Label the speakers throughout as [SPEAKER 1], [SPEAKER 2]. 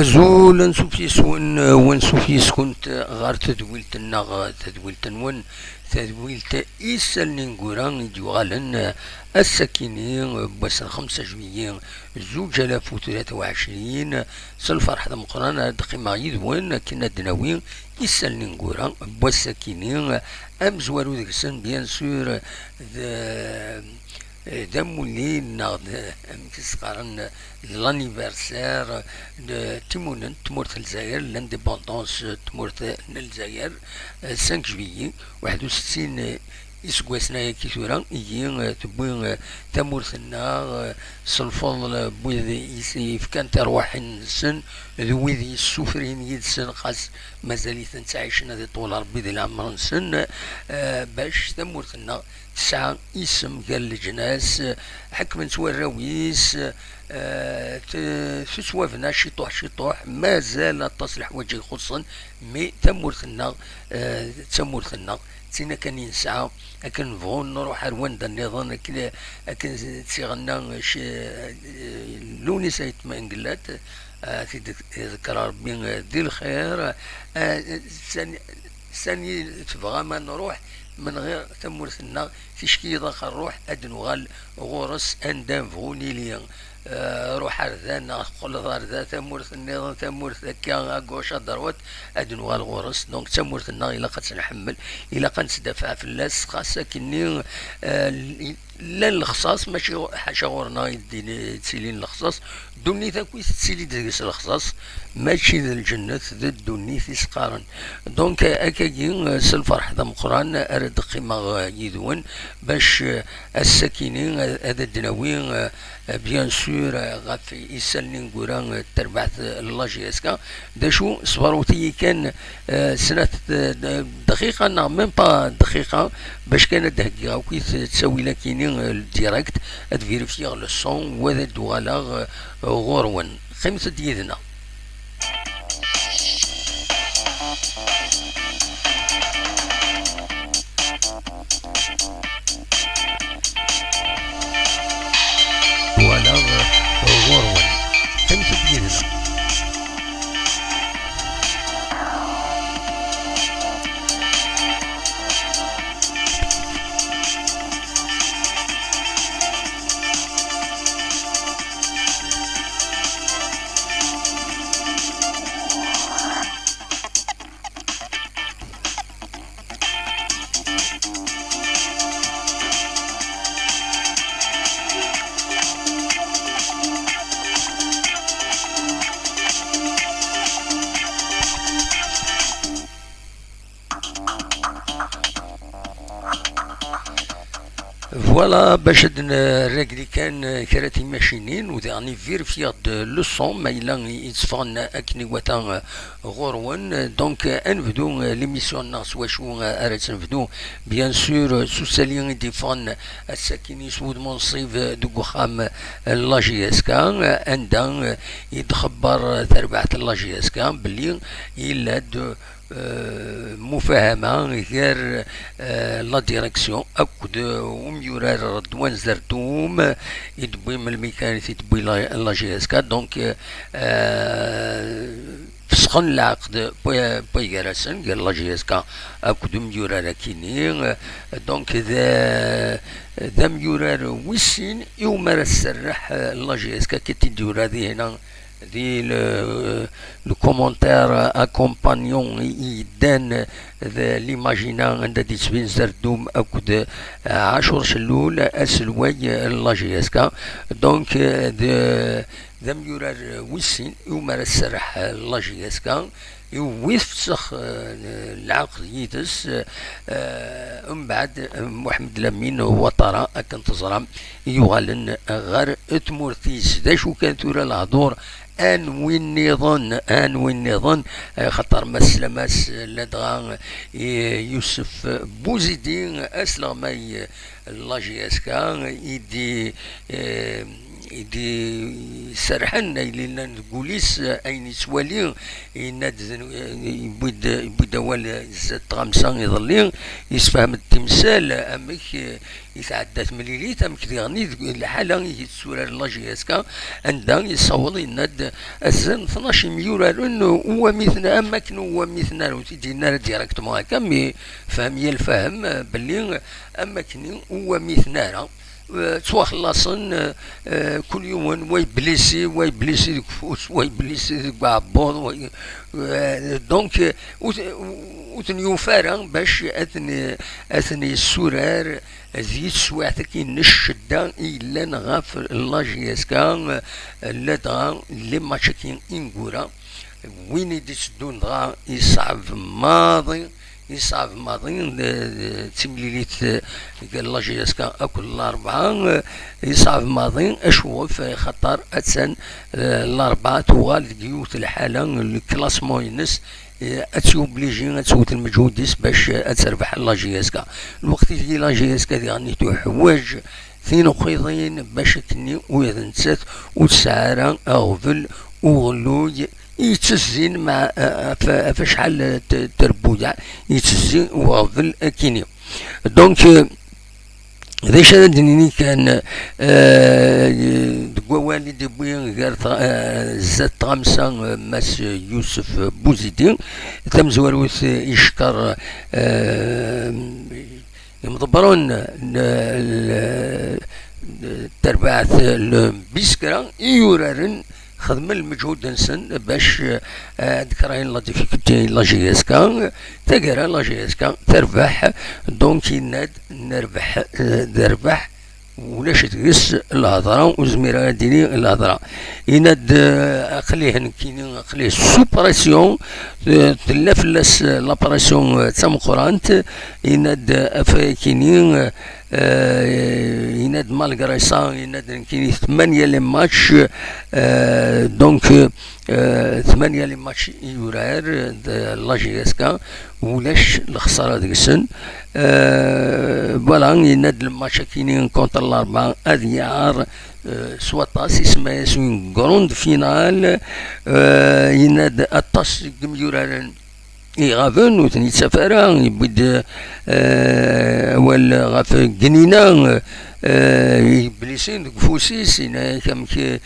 [SPEAKER 1] أزول نسوفيس ونسوفيس كنت غار تدويلت نون تدويلت إيسال نينغوران يدوغالن السكينين بس 5 جويين 2023 سالفرحة مقرانا دقيمة يدوين كنا دناوين إيسال نينغوران بوسكينين أم زوارو ديك السن بيان سور دمولي ناض كيسقارن لانيفرسير تيمونن تمورت الجزائر لانديبوندونس تمورت الجزائر 5 جويي 61 إسكواسنا كيثورا إيين تبوين تمورثنا سلفضل بويذ إيسي فكان ترواحين سن ذويذ السفرين يدسن خاص مازال تنتعيشنا ذي طول ربي ذي العمر سن باش تمورثنا تسعة اسم قال الجناس حكمن توروايس تسوافنا شطوح مازال تصلح وجه خصوصا مي تمورثنا تينا كان ينسعى لكن نبغو نروح رواندا النظام كذا لكن تيغنا لوني سايت ما انقلات تذكر ربي ذي الخير ثاني تبغى ما نروح من غير تمورثنا تشكي ضاق الروح ادنوغال غورس اندام فغوني ليا روح ارذان قول ذا تمورث النظام تمورث كا غوشا دروت ادنوغال غورس دونك تمورثنا الى قد نحمل الى قد ندافع في اللاس خاصة كني لا الخصاص ماشي حاجه غورنا يديني تسيلين الخصاص دوني تاكوي تسيلي ديس الخصاص ماشي ذا الجنة ذا الدوني تسقارن دونك اكاكي سالفرح ذا مقران ارد قيمة يدون باش الساكنين هذا الدناوين بيان سور غاف يسالني نقولان تربعت لاجيسكا دا شو صبروتي كان سنة دقيقة ميم با دقيقة باش كانت دهكي وكي تسوي لكيني الديريكت ادفيريفيغ لو سون وذا دوالا غورون خمسة ديالنا غورون خمسة ديالنا فوالا باش الراكلي كان كراتي ماشينين وداني فيرفيا لو سون ما الا يتصفان اكني وتا غورون دونك انبدو ليميسيون ناس واشو ارات نبدو بيان سور سوسالين ديفون الساكنين سود منصيف دو خام لا جي اس كا عندها يتخبر تربعت لا جي اس كا بلي الا دو مفاهمة غير لا ديريكسيون أكد وميورار رضوان زرتوم يدبوي من الميكانيك يدبوي لا جي اس كا دونك فسخن العقد بوي جراسن قال لا جي اس كا أكد ميورار كيني دونك ذا ميورار ويسين يوم السرح لا جي اس كا كي تدور هذه هنا دي لو كومونتير اكومبانيون يدان ليماجينا عند دي تبين زردوم اكد عاشور شلول اسلواي لا جي اس كا دونك ذا ميورار ويسين يومر السرح لا جي اس كا يوفسخ العقد يدس من بعد محمد لمين وطرا اكن تزرم يغالن غير تمورتيس دا شو كان تورا الهضور ان وين نظن خطر مسلماس لدغا يوسف بوزيدين اسلامي لا جي اس كا يدي دي سرحن إلينا نقوليس أين يسوالي يناد يبدا وال زاد غمسة يظلي يسفهم التمثال أمك يتعدى مليليت أمك تغني الحالة يتسورة لاجياسكا عندها يصور يناد الزن 12 مليون هو مثنا أماكن هو مثنا وتدينا ديريكتومون هكا مي فهم الفهم باللي أماكن هو مثنا تواخلصن كل يوم ويبليسي ديك فوس ويبليسي ديك بعبوض دونك وثنيو فارغ باش اثني السرار زيد سواعتك نشدا إلا نغاف لاجياسكا لا دغا لي ماتشكين إنكورا وين يدي تسدون دغا يصعب يصعب ماضي تمليليت قال لاجياسكا اكل الاربعه يصعب ماضي اشوف خطر اتسن الاربعه توال ديوت الحاله الكلاسمون ينس اتوبليجي اتسوت المجهود باش تربح لاجياسكا الوقت اللي لاجياسكا دي غني حواج ثين خيضين باش كني ويذنسات وتسعر اغفل وغلوي يتسزين مع فشحال تربويا يتسزين وغفل كيني دونك ذي شردني كان والدي بوين غير زاد غمسة ماس يوسف بوزيدي تم زواروث يشكر مضبرون تربعث البيسكرا يورارن خدم المجهود نسن باش ذكرين لا ديفيكولتي لا جي اس كا تقرا لا جي اس كا تربح دونك يناد نربح ولاش تقيس الهضره وزميرة ديني الهضره يناد اخليه كاين اخليه سوبراسيون تلافلس لابراسيون تام قرانت يناد افاكينين يناد مالغري سا يناد كاين 8 لي ماتش دونك 8 لي ماتش يورار لا جي اس كا ولاش الخساره ديك السن فوالا يناد الماتش كاينين كونتر الاربعه اذيار سواطاس اسمها سوين كروند فينال يناد اطاس يورارن يغافن وثني سفارة يبد أول غاف جنينة يبليسين ديك فوسيس هنا كامك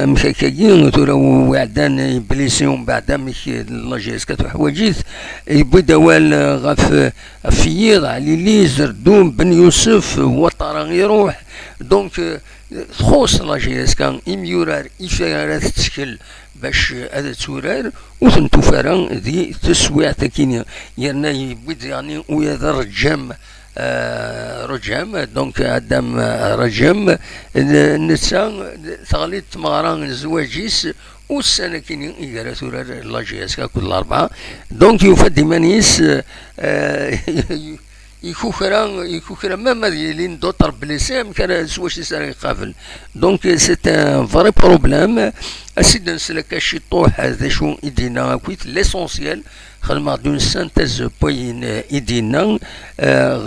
[SPEAKER 1] مكاكاين تورا وعدان يبليسين ومن بعد مك لاجيس كاتو حواجيث يبد أول غاف فيض علي لي زردوم بن يوسف وطرا يروح دونك تخص لاجيس كان يميورار يفيرات تشكل باش هذا تورار وثنتو فارا ذي تسويع تكيني يرنا يبد يعني ويا رجام رجام دونك عدم رجام النساء تغليت مغران زواجيس والسنة كيني يقرا تورار لاجيس كل الأربعة دونك يفدي مانيس يكوكرا ماما ديالين دوطر بليسام كان سواش يسرى يقابل دونك سي ان فري بروبليم اسيد نسلك شي طوح هذا شو يدينا كويت ليسونسيال خدمة دون سانتيز بوين يدينا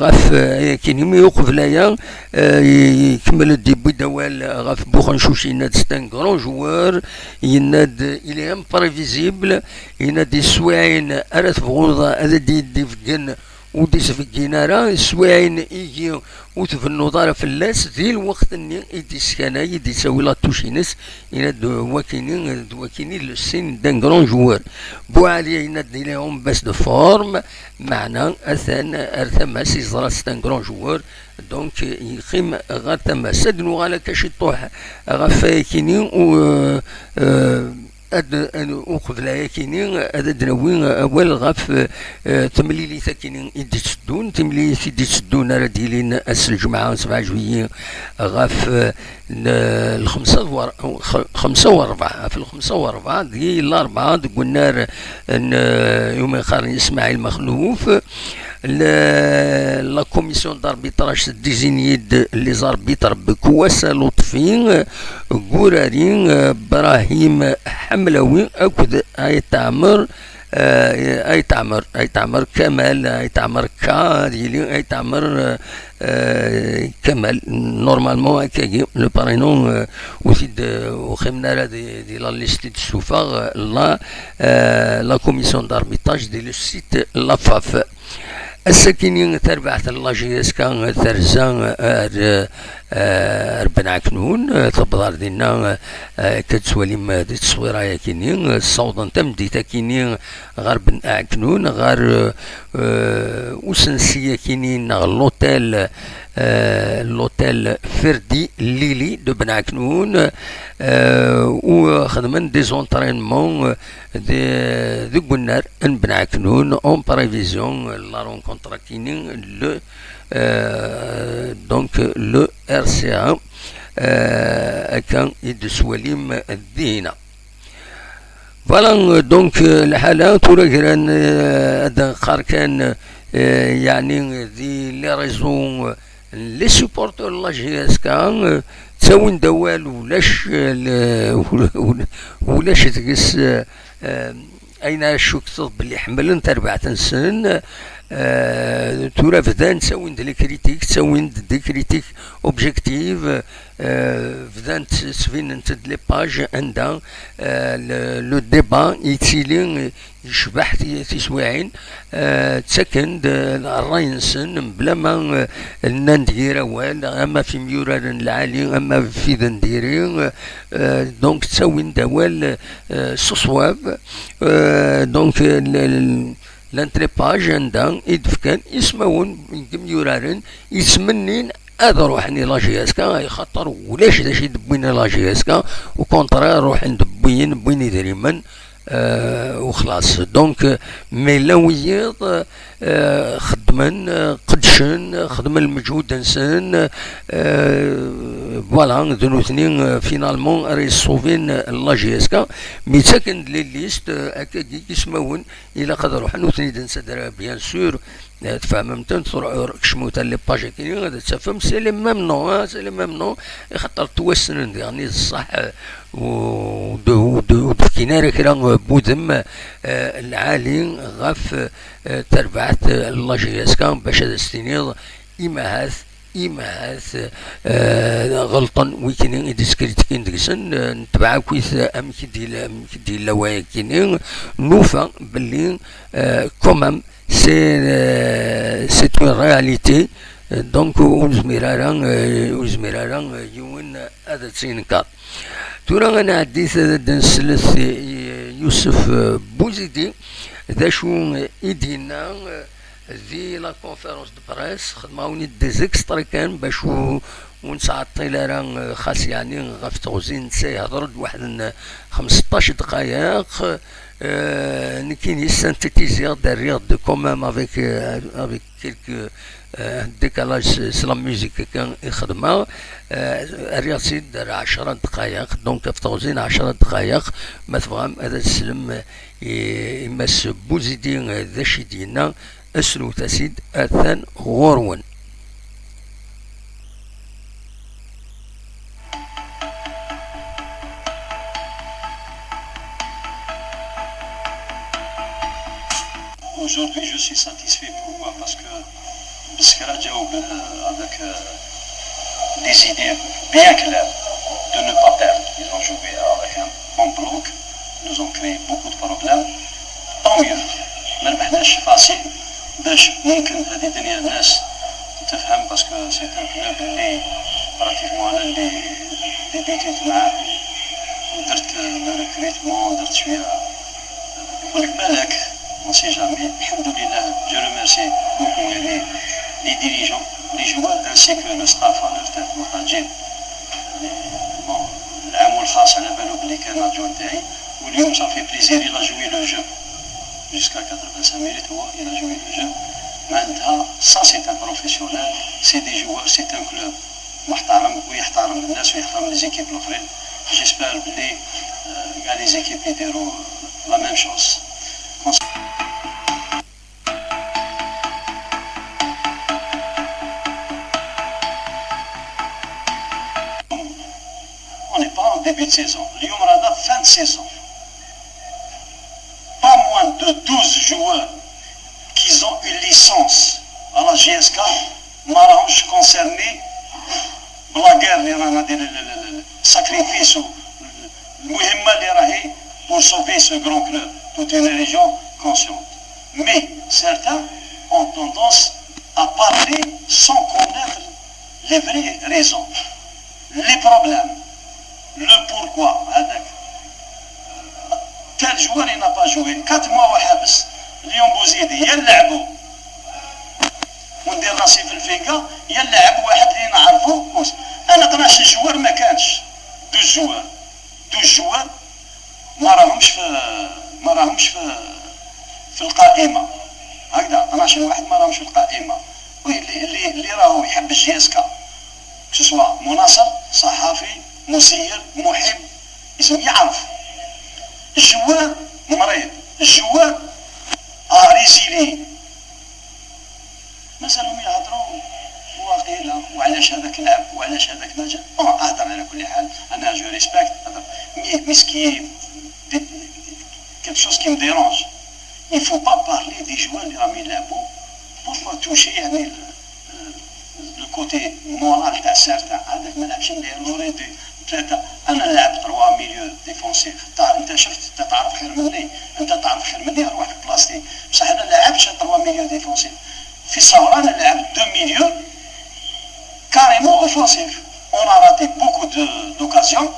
[SPEAKER 1] غاف كيني مي وقفلايا يكمل الديبي دوال غاف بوخنشوش يناد ستان كرون جوار يناد الي امبريفيزيبل يناد يسواعين ارث بغوضة هذا دي فكن وديس في الجينارة سواعين يجي وتفنو ضارة في اللاس ذي الوقت اني يديس كان يديس ولا توشينس يناد واكيني للسين دان كرون جوار بو عليا يناد لهم باس دو فورم معنا اثان ارثماس يزرس دان كرون جوار دونك يقيم غير تماس ادنو غالا كاشي طوح غفاكيني و وقبل كينين هذا دناوين اول غاف تمليلي كينين يدي تسدون تمليلي يدي تسدون راه ديالين اس الجمعه 7 جويي غاف الخمسة خمسة وربعة في الخمسة وربعة ديال الأربعة قلنا يوم آخر إسماعيل مخلوف La commission d'arbitrage désignée les arbitres بكواسة لطفي قراري براهيم حملوي أكد أي تعمر كمال أي تعمر كاديلي أي تعمر كمال نورمالمون هكاكي لو بارينون وثيد وخمنا دي لا ليست دو سوفاغ لا كوميسيون داربيتاج دي لو سيت لافاف الساكنين تربعت اللاجيس كان ثرزان ربنا كنون تبضار دينا كتسوالي ما دي تصويرا يكينين الصودا تمدي تكينين غير بن كنون غير وسنسية كينين لوتيل لوتيل فردي ليلي دو بن كنون وخدمن دي زونترينمون دي قنار ان بن كنون اون بريفيزيون لا رونكونترا كينين لو دونك لو RCA كان يدسوليم الدينا فوالا دونك الحالات ولا كران هذا كان يعني دي لي ريزون لي سوبورتور لا جي اس كان تساوين دوال ولاش تقيس اين شكت باللي حملن تربعة سن تورا فدان تساوين دي كريتيك تساوين دي كريتيك اوبجيكتيف فدان تسفين انت لي باج عندها لو ديبا يتيلين يشبح تسواعين تسكند الراي نسن بلا ما ندير وال اما في ميورال العالي اما في نديري دونك تساوين دوال صصواب دونك لانتريباج عندها يدفكان يسمون ميورارن يسمنين هذا روحني لا جي اس كا يخطر ولاش داش يدبوين لا جي اس كا وكونترا روح ندبوين بوين دريمن وخلاص دونك مي لويض خدمن قدشن خدم المجهود انسان فوالا ذنو اثنين فينالمون راه صوفين لا جي اس كا مي ساكن لي ليست هكا يسمون الى قدروا حنو ثني نسدر بيان سور تفهم تروح كشموت لي باج كاين تفهم سي لي ميم نو خاطر توسن يعني الصح ودو كينار كرا بودم العالي غاف تربعت لا جي اس كان باش هذا السنيض إيماث غلطا ويكنين يدسكريتكين دكسن نتبع كويس أمكدي لوايا كينين نوفا باللي كومام سي اون رياليتي دونك وزميرارا يون هذا تسينكار تورا انا عديت نسلث يوسف بوزيدي ذا شو ايدينا ذي لا كونفيرونس دو بريس خدماوني دي زيكسترا كان باش ونسعطي لها خاص يعني غاف توزين سيهضر واحد 15 دقائق نكين يسانتيتيزير داريغ دو كومام افيك كيلكو ديكالاج سلا ميوزيك كان يخدمها الرياض سيد دار 10 دقائق دونك في توزين 10 دقائق ما تفهم هذا السلم يمس بوزيدين ذا شدينا اسلو تسيد اثان غورون
[SPEAKER 2] Aujourd'hui, je suis satisfait. Pourquoi? Parce que Biskra Diaoub, avec des idées bien claires de ne pas perdre. Ils ont joué avec un bon bloc, nous ont créé beaucoup de problèmes. Tant mieux. ما ربحناش فاسيل باش ممكن هذه الدنيا الناس تفهم باسكو سي ان كلوب اللي براتيكمون انا اللي ديبيتيت معاه ودرت لو ريكريتمون درت شويه يقول لك بالك on sait jamais. Alhamdoulilah, je remercie beaucoup les dirigeants, les joueurs ainsi que le staff à leur tête محتاجين. Bon, العام الخاص على بالو بلي كان الجو تاعي واليوم صافي بليزير il a joué le jeu jusqu'à 85 minutes هو il a joué le jeu. معناتها ça c'est un professionnel, c'est des joueurs, c'est un club محترم ويحترم الناس ويحترم les équipes الاخرين. J'espère بلي كاع les équipes يديروا la même chose. début de saison. اليوم رانا fin de saison. Pas moins de 12 joueurs qui ont une licence à la GSK ما راهمش concernés بلا guerre اللي رانا ندير الساكريفيس المهمة اللي راهي pour sauver ce grand club, toute une région consciente. Mais certains ont tendance à parler sans connaître les vraies raisons, les problèmes, le pourquoi. Tel joueur il n'a pas joué 4 mois وحابس اليوم بوزيدي يا نلعبوا وندير راسي في الفيكا يا نلعب واحد اللي نعرفو. انا 12 جوار ما كانش 12 جوار ما راهمش في القائمه هكذا. 12 واحد ما راهمش في القائمه اللي راهو يحب الجياسكا سواء مناصر صحافي مسير محب اسم يعرف الجوار مريض الجوار ريزيلي مازالهم يهضروا واقيلا وعلاش هذاك لعب وعلاش هذاك ما جا. اهضر على كل حال انا جو ريسبكت مسكي quelque chose qui me dérange. Il faut pas parler des joueurs اللي راهم يلعبوا pour toucher يعني le côté moral تاع سارتان. هذاك ما لعبش ندير لوري دي ثلاثه. انا نلعب 3 ميليو ديفونسيف. انت شفت انت تعرف خير مني انت تعرف خير مني روح بلاصتي بصح انا لعبتش 3 ميليو ديفونسيف. في صورة انا لعب 2 ميليو carrément offensif. On a raté beaucoup d'occasions.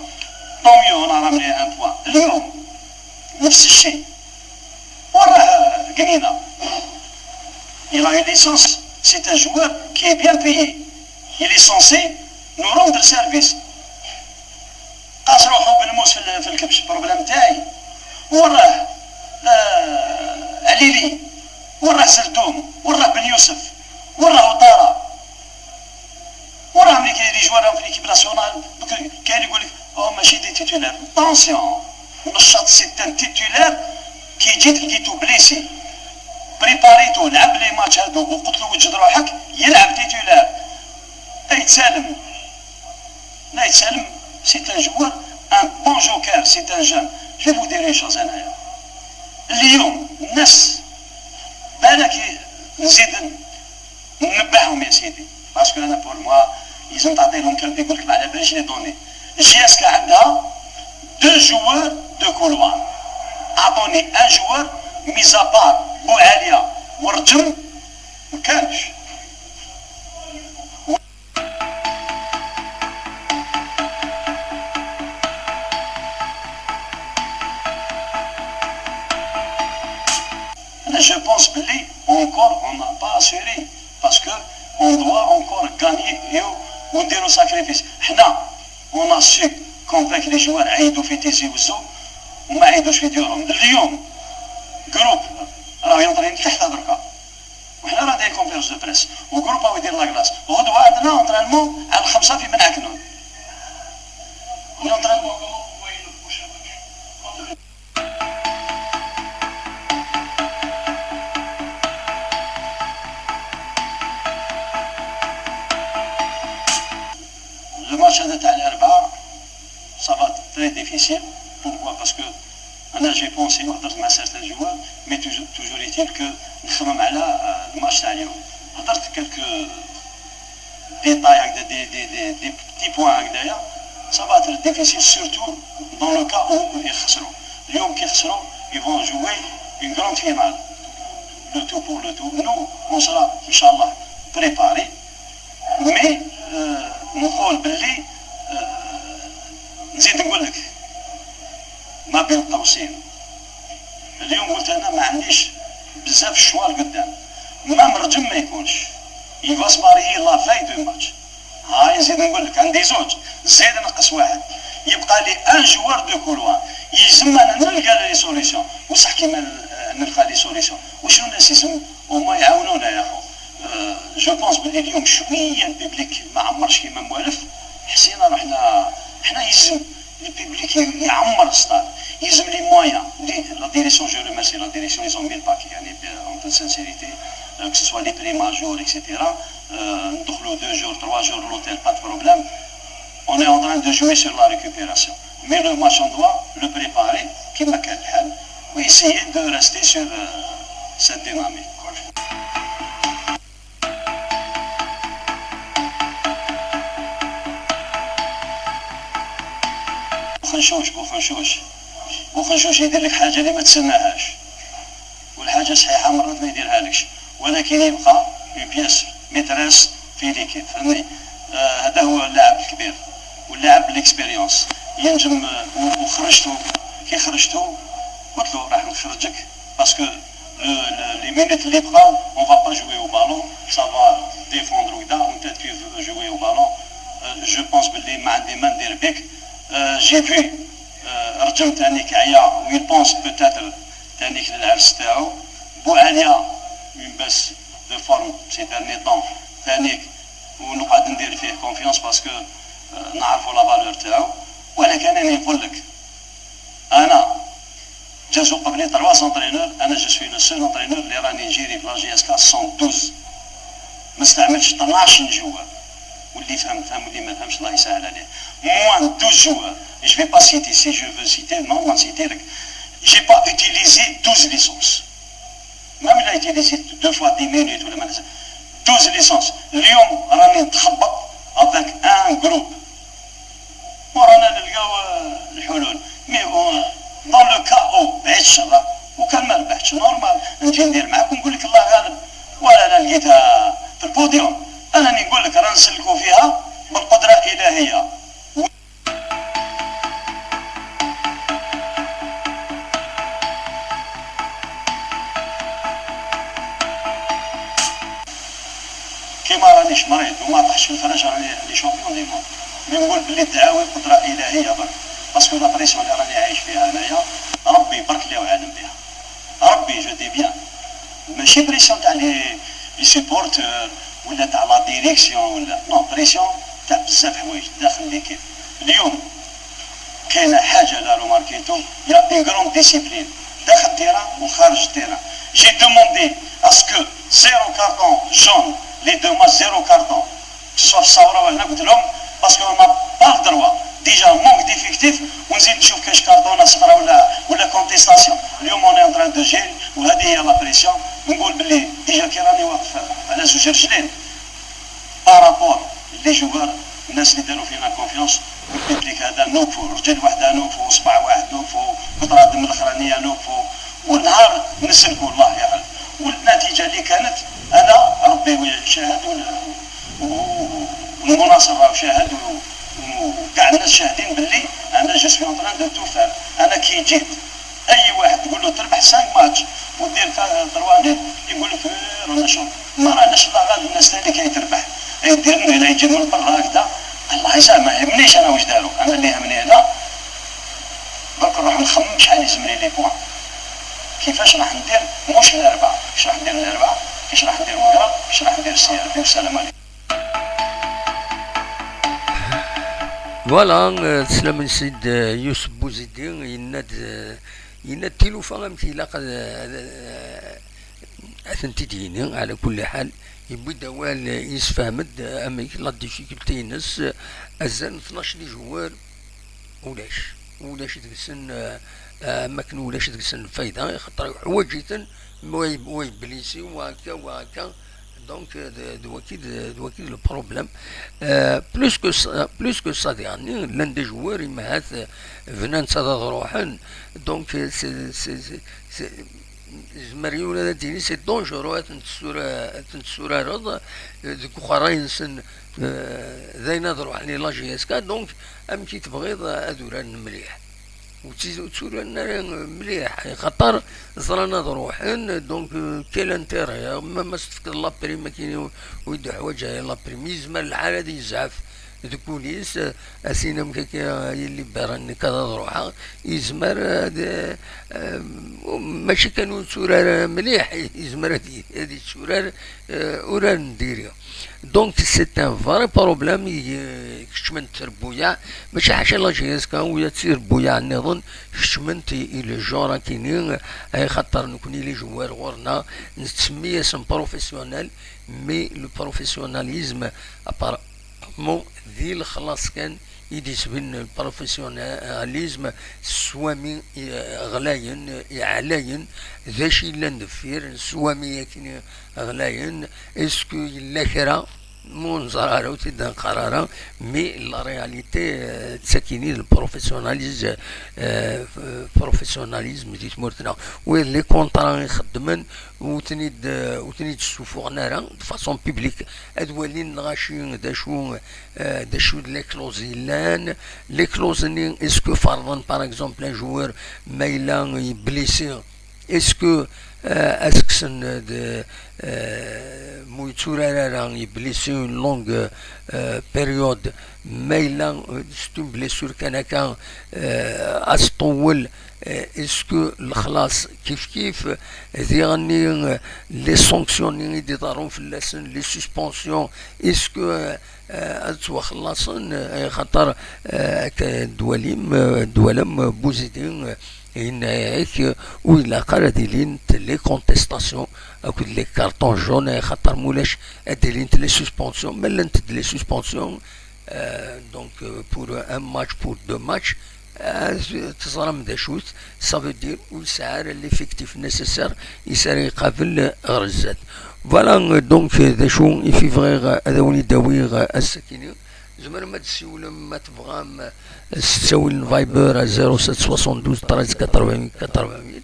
[SPEAKER 2] Tant mieux, on a ramené un point. اليوم نفس الشيء. وراه قنينة. Il a une licence. C'est un joueur qui est bien payé. Il est censé nous rendre service. قاس روحو بالموس في الكبش البروبليم تاعي. وراه عليلي. وراه زردوم. وراه بن يوسف. وراه طارا. وراه ملي كاين لي جوار في ليكيب ناسيونال كاين يقول لك ماشي دي تيتولار. طونسيون نشاط سي ان تيتولار كي جيت لقيتو بليسي بريباريتو لعب لي ماتش هادو وقلت له وجد روحك يلعب تيتولار. يتسالم لا يتسالم. سي ان جوار ان بون جوكر. سي ان جون. جو فو دير شوز انايا اليوم الناس بالك نزيد ننبههم يا سيدي باسكو انا بور موا لازم تعطي لهم كلمه يقول لك على باليش لي دوني. جياسكا عندها 2 joueurs de couloir. اعطوني ان جوار ميزا بار بوعاليه ورجم ما كانش. Je pense que encore on n'a pas assuré parce que on doit encore gagner et on dit le sacrifice. On a su convaincre les joueurs عيدوا في تيزي وزو وما عيدوش في ديورهم. اليوم جروب راه ينطرين تحت دركا وحنا راه داير كونفيرونس دو بريس وجروب راهو يدير لاكلاس وغدوه عندنا اونترينمون على 5 في منعكنون. الماتش هذا تاع الاربعاء صافا تري ديفيسيل. بوركوا باسكو انا جي بونسي وهضرت مع سيرتان جوار مي توجور ايتيل كو نخمم على الماتش تاع اليوم. هضرت كالكو ديتاي هكذا دي بتي بوان هكذايا صافا تري ديفيسيل سورتو دون لو كا او يخسروا. اليوم كي يخسروا يفون جوي اون غراند فينال لو تو بور لو تو. نو اون سرا ان شاء الله بريباري مي نقول باللي نزيد نقول لك ما بين القوسين اليوم قلت انا ما عنديش بزاف الشوال قدام. ما مرجم ما يكونش يفاس ماريي لا فاي دو ماتش. هاي نزيد نقول لك عندي زوج زيد نقص واحد يبقى لي ان جوار دو كولوان. يلزم انا نلقى لي سوليسيون وصح كيما نلقى لي سوليسيون وشنو الناس يسم وما يعاونونا يا اخو. جو بونس بلي اليوم شويه البيبليك ما عمرش كيما موالف. حسينا حنا يلزم البيبليك يعمر الستاد. يلزم لي مويان لا ديريسيون جو ريميرسي لا ديريسيون ايزون مي الباكي يعني اون بو سانسيريتي كو سوا لي بريما جور اكسيتيرا. ندخلوا 2 jours 3 jours لوتيل با دو بروبليم. On est en train de jouer sur la récupération. Mais le match, on doit le préparer, qui m'a quel hal, ou essayer de rester sur cette dynamique. بوخنشوش يدير لك حاجه اللي ما تسناهاش، والحاجه صحيحه مرات ما يديرها لكش، ولكن يبقى اون بياس ميتريس في ليكيب، فهمني؟ هذا هو اللاعب الكبير واللاعب بالاكسبيريونس. ينجم وخرجتو كي خرجتو قلت له راح نخرجك باسكو لي مينوت اللي بقاو اون فا با جوي او بالون سافا ديفوندر وكذا وانت كيف جوي او بالون. جو بونس بلي ما عندي ما ندير بك. جي في رجم تانيك عيا ويل بونس بوتاتر تانيك للعرس تاعو بوعاليا من باس دو فورم سي دارني طون تانيك ونقعد ندير فيه كونفيونس باسكو نعرفو لا فالور تاعو. ولكن انا نقول لك انا جازو قبلي 3 انترينور، انا جو سوي لو سول انترينور اللي راني نجيري في لا جي اس كا 112 ما استعملتش 12 جوار، واللي فهم فهم واللي ما فهمش الله يسهل عليه. موان 12 joueurs. Et je ne vais pas citer, si je veux citer, non, on citer. Je n'ai pas utilisé 12 licences. Même il a utilisé 2 fois 10 minutes. 12 licences. اليوم راني نتخبط avec un groupe. ورانا نلقاو الحلول. مي dans le cas où بعيد الشر وكان ما ربحتش نورمال نجي ندير معاك ونقول لك الله غالب، ولا انا لقيتها في البوديوم. انا نقول لك راه نسلكوا فيها بالقدره الالهيه. كيما رانيش مريض وما طحش في الفراش راني شامبيون دي موند، مي نقول بلي الدعاوي قدره الهيه برك، باسكو لا بريسيون اللي راني عايش فيها انايا ربي يبارك لي وعالم بها. ربي جو دي بيان ماشي بريسيون تاع لي سيبورتور ولا تاع لا ديريكسيون ولا نو، بريسيون تاع بزاف حوايج داخل ليكيب. اليوم كاينه حاجه لا روماركيتو، يا اون غروند ديسيبلين داخل التيران وخارج التيران. جي دوموندي اسكو 0 كارطون جون لي دو ماتش 0 كارطون سوا في الصوره وهنا، قلت لهم باسكو ما با دروا ديجا مونك ديفيكتيف ونزيد نشوف كاش كارطونه صفراء ولا كونتيستاسيون. اليوم اوني اون تران دو جيل وهذه هي لا بريسيون. نقول باللي ديجا كي راني واقف على 2 رجلين بارابور لي جوغور الناس اللي داروا فينا كونفيونس، قلت لك هذا نوفو رجل وحده نوفو صباع واحد نوفو قطره دم الاخرانيه نوفو، والنهار نسلكوا الله يعلم. والنتيجه اللي كانت انا ربي شاهد والمناصره شاهد وكاع الناس شاهدين باللي انا جو سوي اون تران دو تو فار. انا كي جيت اي واحد تقول له تربح 5 ماتش ودير 3 نيت يقول لك رانا شوف ما راناش الله غالب. الناس ثاني كي تربح يدير هنا يجي من برا هكذا الله يسامح. ما يهمنيش انا واش داروا، انا اللي يهمني هنا درك نروح نخمم شحال يلزمني لي بوان، كيفاش راح ندير موش الاربعه، كيفاش راح ندير الاربعه، كيفاش راح ندير مقرا، كيفاش راح ندير السي ار بي. والسلام عليكم.
[SPEAKER 1] فوالا تسلم السيد يوسف بوزيدين يناد تيلوفا غامتيلا قد اثنتي ديني. على كل حال يبوي دوال يسفهمد اميك لا ديفيكولتي ناس ازان 12 لي جوار ولاش ديك ما كان ولاش ديك الفايده خاطر حوايجيتن ويبليسي وهكا دونك دوكيد لو بروبليم. بلوس كو سا يعني لان دي جوار يمهات فنان صداد روحن دونك سي زمريون هذا ديني سي دونجورو تنتسورا رضا ديك اخرين سن ذاينا روح لي لا جي اس كا. دونك ام كي تبغيض ادوران مليح وتسورنا مليح خاطر زرانا روحن دونك كاين انتيري ما استفكر لا بريم ما كاين ويدو حوايج لا بريم يزمر الحاله دي يزعف الكوليس اسينا مكاكا يلي بارن كذا روحها يزمر ماشي كانوا تسورار مليح يزمر هذه تسورار ورا نديرها. دونك سي ان فري بروبليم كشمنت تربويا ماشي حاجه لا جيس كان ويا تصير بويا نظن كشمنت الى جورا كاينين خاطر نكوني لي جوار غورنا نسميه اسم بروفيسيونيل مي لو بروفيسيوناليزم ابارمون ذي الخلاص كان يديسبن البروفيسيوناليزم سوامي غلاين علاين ذا شي لا ندفير سوامي يكني غلاين اسكو يلا كرا منظر وتدان قرارا مي لا رياليتي تسكيني البروفيسيوناليزم بروفيسيوناليزم ديت مورتنا وين لي كونطرا يخدمن وتنيد السوفوغ نارا فاسون بيبليك ادوالين غاشي داشو لي كلوزيلان لي كلوزني اسكو فرضا باغ اكزومبل ان جوور مايلا يبليسي اسكو اسكسن de مويتورارا يبليسي اون لونغ بيريود مايلا ستون بليسور كان اسطول اسكو الخلاص كيف ذي غني لي سانكسيون دي دارون في اللسن لي سسبونسيون اسكو اتوا خلاصن خاطر دولم بوزيدين إن هيك وإلا قال ديلين لي كونتيستاسيون أكو لي كارطون جون خاطر مولاش ديلين لي سسبونسيون ملنت لي سسبونسيون دونك بور ان ماتش بور دو ماتش تزرم دا شوت صافي دير ويسعر ليفيكتيف نيسيسير يسار يقابل غرزات فوالا دونك دا شو يفيفغي هذا ولي داوي السكيني زمر ما تسول ما تبغى تسوي الفايبر 0772 13 88 88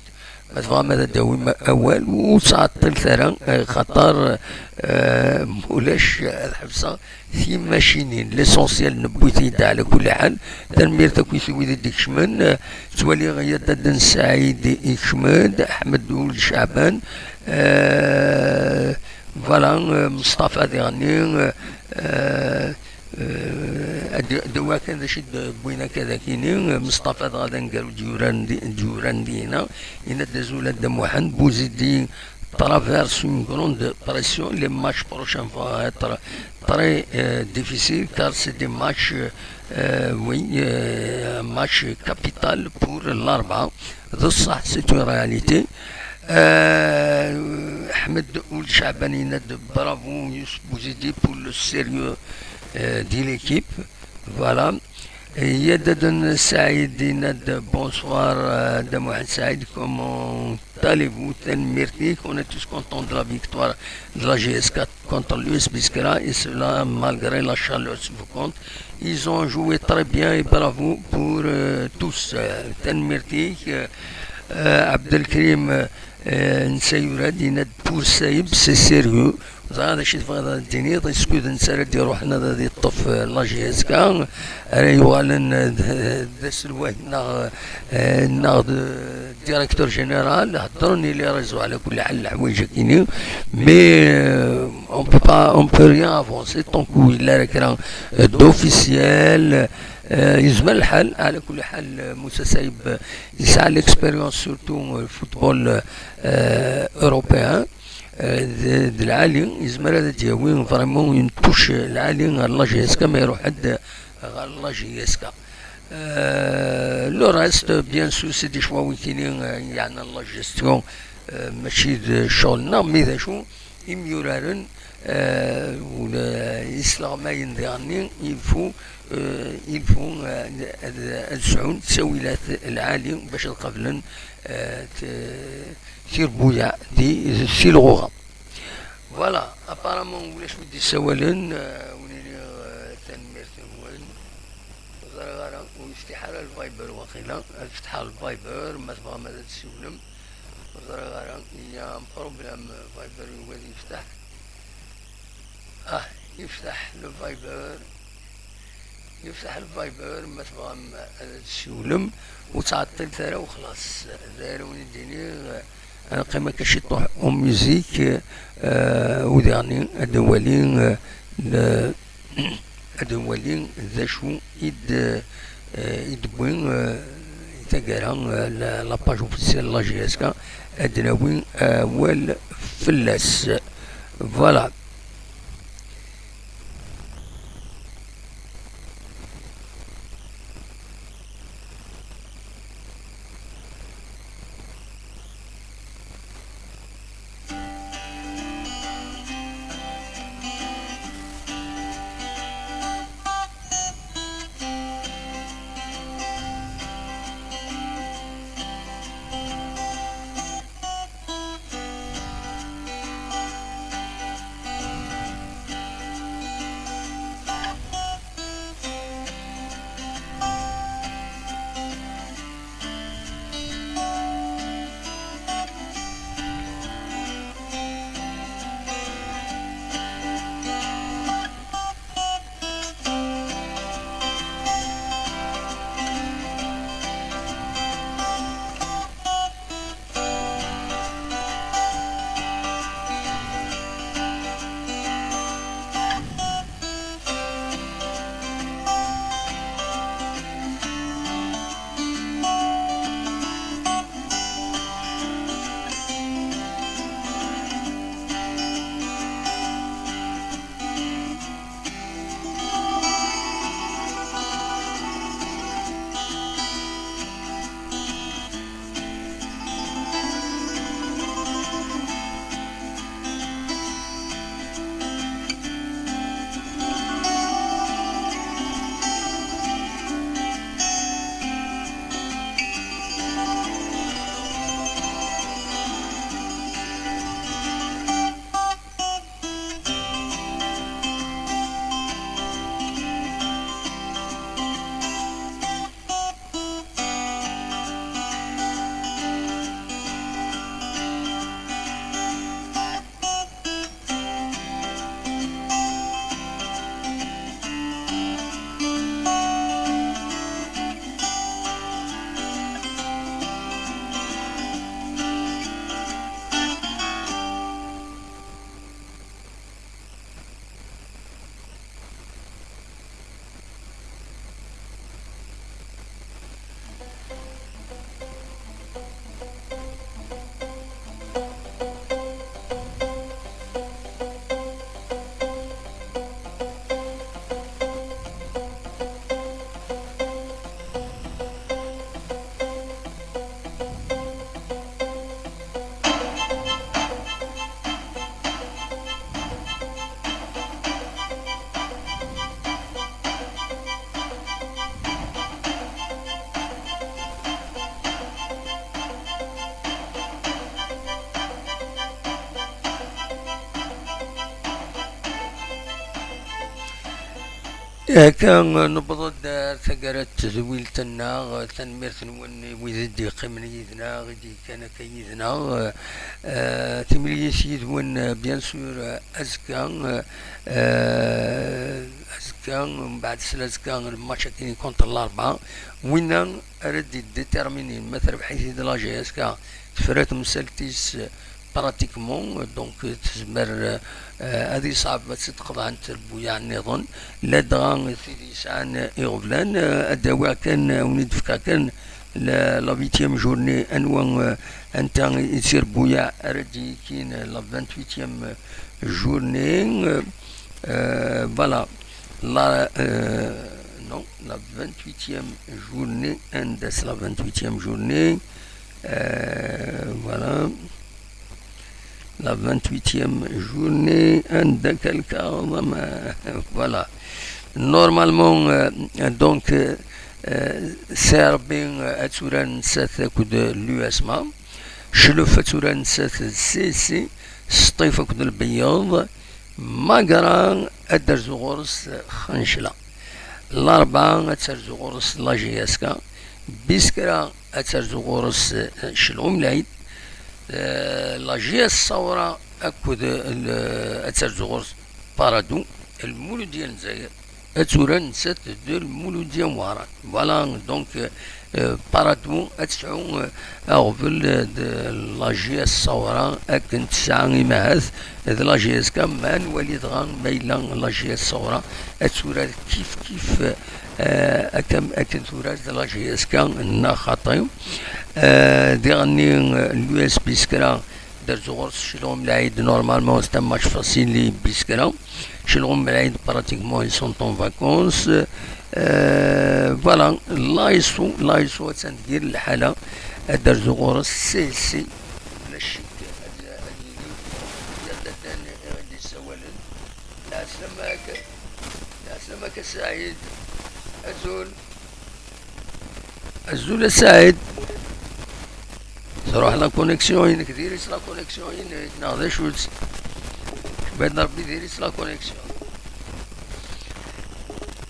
[SPEAKER 1] ما تبغى ما داوي اول وتعطل ثرا خطر مولاش الحبسه في ماشينين ليسونسيال نبوتي على كل حال تنمير تكوي سوي ديك شمن تولي غير ددن سعيد يكشمد احمد ولد شعبان فوالا مصطفى ديغني دوا كان ذا شد بوينا كذا كيني مصطفى غادا نقالو جوران دينا إن دازولا دموحن بوزيدي ترافيرس اون غروند بريسيون لي ماتش بروشان فوا اتر تري ديفيسيل كار سي دي ماتش وي ماتش كابيتال بور الاربعه ذو الصح سي اون رياليتي احمد ولد شعبان يناد برافو يوسف بوزيدي بور لو سيريو دي ليكيب فوالا يددن سعيد يناد بونسوار دا محمد سعيد كومون talez-vous merci qu'on est tous contents de la victoire de la GS4 contre l'US Biscara et cela malgré la chaleur si vous compte ils ont joué très bien et bravo pour tous merci Abdelkrim نسيوراد يناد بور سايب سي سيريو هذا الشيء تبغى الدنيا تسكود نسال روحنا ذا الطف لا جي اس كا يوالن داس الواحد ناخذ ديريكتور جينيرال هضروني لي ريزو على كل حال الحوايج كاينين مي اون بو با اون بو ريان افونسي طونكو الا راك دوفيسيال يزمن الحال على كل حال موسى سايب يسعى ليكسبيريونس سورتو الفوتبول اوروبيان العالي يزمر هذا دياوين فريمون ينتوش العالي غير لا جي اس كا ما يروح حد غير لا جي اس كا لو راست بيان سور سي دي شوا ويكينين يعني لا جيستيون ماشي شغلنا مي ذا شو يميورارن ولا إسلاميين ديالني يلفو السعون تسويلات العالي باش قبلا سير بويا دي سي الغوغا فوالا ابارامون ولاش ودي سوالن ونيني تنمير تنوين غرغرة ويفتح على الفايبر واقيلا يفتح على الفايبر ما تبغى ماذا تسولم غرغرة هي بروبلام فايبر يولي يفتح يفتح الفايبر ما تبغى تسولم وتعطل ثرا وخلاص داروني ديني انا قيمة كشي طوح او ميوزيك وداني ادوالين ذا شو يدبوين تقرا لاباج اوفيسيال لا جي اس كا ادناوين اول فلاس فوالا كان نبض الدار ثقرت زويلتنا تنميرت نون ويزدي قمن يدنا غدي كان كيدنا تمريس يدون بيان سور أزكان أزكان من بعد سلازكان الماتش كيني كونتر الأربعة وين أرد ديتيرميني مثلا بحيث لا جي اس كا تفرات مسلتيس براتيكمون دونك تزمر هذه صعبة تتقضى عن البويا النظام لا دغان سيدي سان إغفلان الدواء كان وندفكا كان لا فيتيام جورني أنوان أنت يصير بويا أردي كين لا 28 جورني فوالا لا non, la 28e journée, Indes, la 28e journée, voilà, la 28e journée, Indes, voilà. Normalement, donc, Serbien, Atsuran, 7 coup de l'USMA, Chelef, Atsuran, 7 CC, Stif, coup de l'Biyad, Magaran, Adderzugors, Khanchla. الأربعة أتسرزو غورس لا جي اس كا بيسكرا أتسرزو غورس شلوم العيد لا جي اس الصورة أكد أتسرزو غورس بارادو المولود ديال الجزائر أتوران ست دو المولود ديال مواران فوالا دونك بارادو أتسعو أغفل لا جي اس الصورة أكن تسعة إماهاث لا جي اس كا مان وليد غان ميلا لا جي اس الصورة أتوران كيف أكن ثورات لا جي اس كا نا خاطيو ديغني اليو اس بيسكرا درتو غرس شلوم العيد نورمالمون ستا ماتش فاسيل لي بيسكرا شلوم العيد براتيكمون ils sont en vacances فوالا لايصو تندير الحالة درتو غرس سي سي ولا الشيك غادي سوالن عسلامك سعيد الزول سعيد تروح لا كونيكسيون كديريس لا كونيكسيون ناخذ شولز بعد ربي ديريس لا كونيكسيون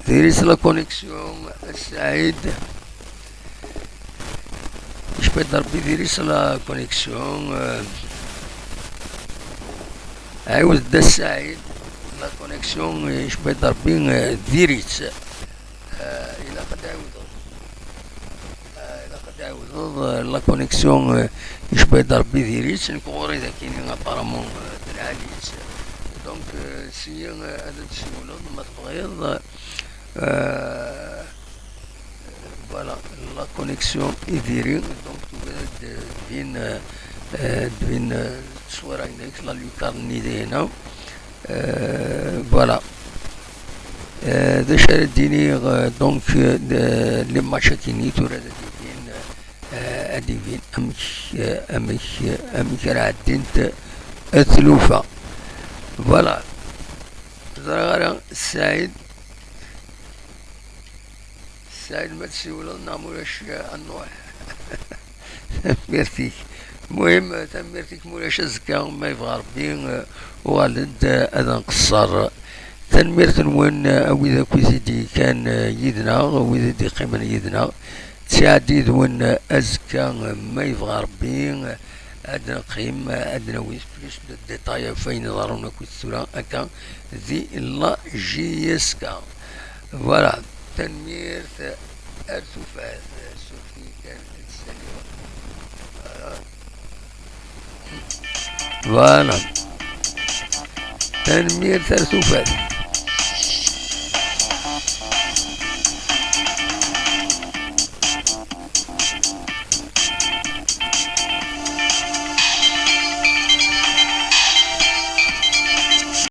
[SPEAKER 1] ديريس لا كونيكسيون السعيد اش بعد ربي ديريس لا كونيكسيون عاود دا السعيد لا كونيكسيون اش بعد ربي ديريس الى قد عاود لا كونيكسيون يشبه ربي ديريس نكوري ذا كاينين ابارامون العاليس دونك سي هذا الشيء ما تبغيض فوالا لا كونيكسيون يديري دونك دوين تصوير عندك لا لوكارني دي هنا فوالا ذا شارع ديني دونك لي ماتشاكيني تورا أديفين أمك راه دينت أثلوفة فوالا زرغارة سعيد ما تسيولا نامولاش النوح تميرتيك المهم تميرتيك مولاش الزكا ما يبغى ربي والد هذا نقصر تنميرت وين أوذا كويزيدي كان يدنا أوذا دي قيمة يدنا تعديد وين أزكى ما يبغى ربي أدنى قيمة أدنى ويس بلوس دو ديتاي فين ضرونا كويسورا أكا ذي لا جيسكا فوالا تنميرت أرتفاث سوفي كان السليم فوالا تنميرت أرتفاث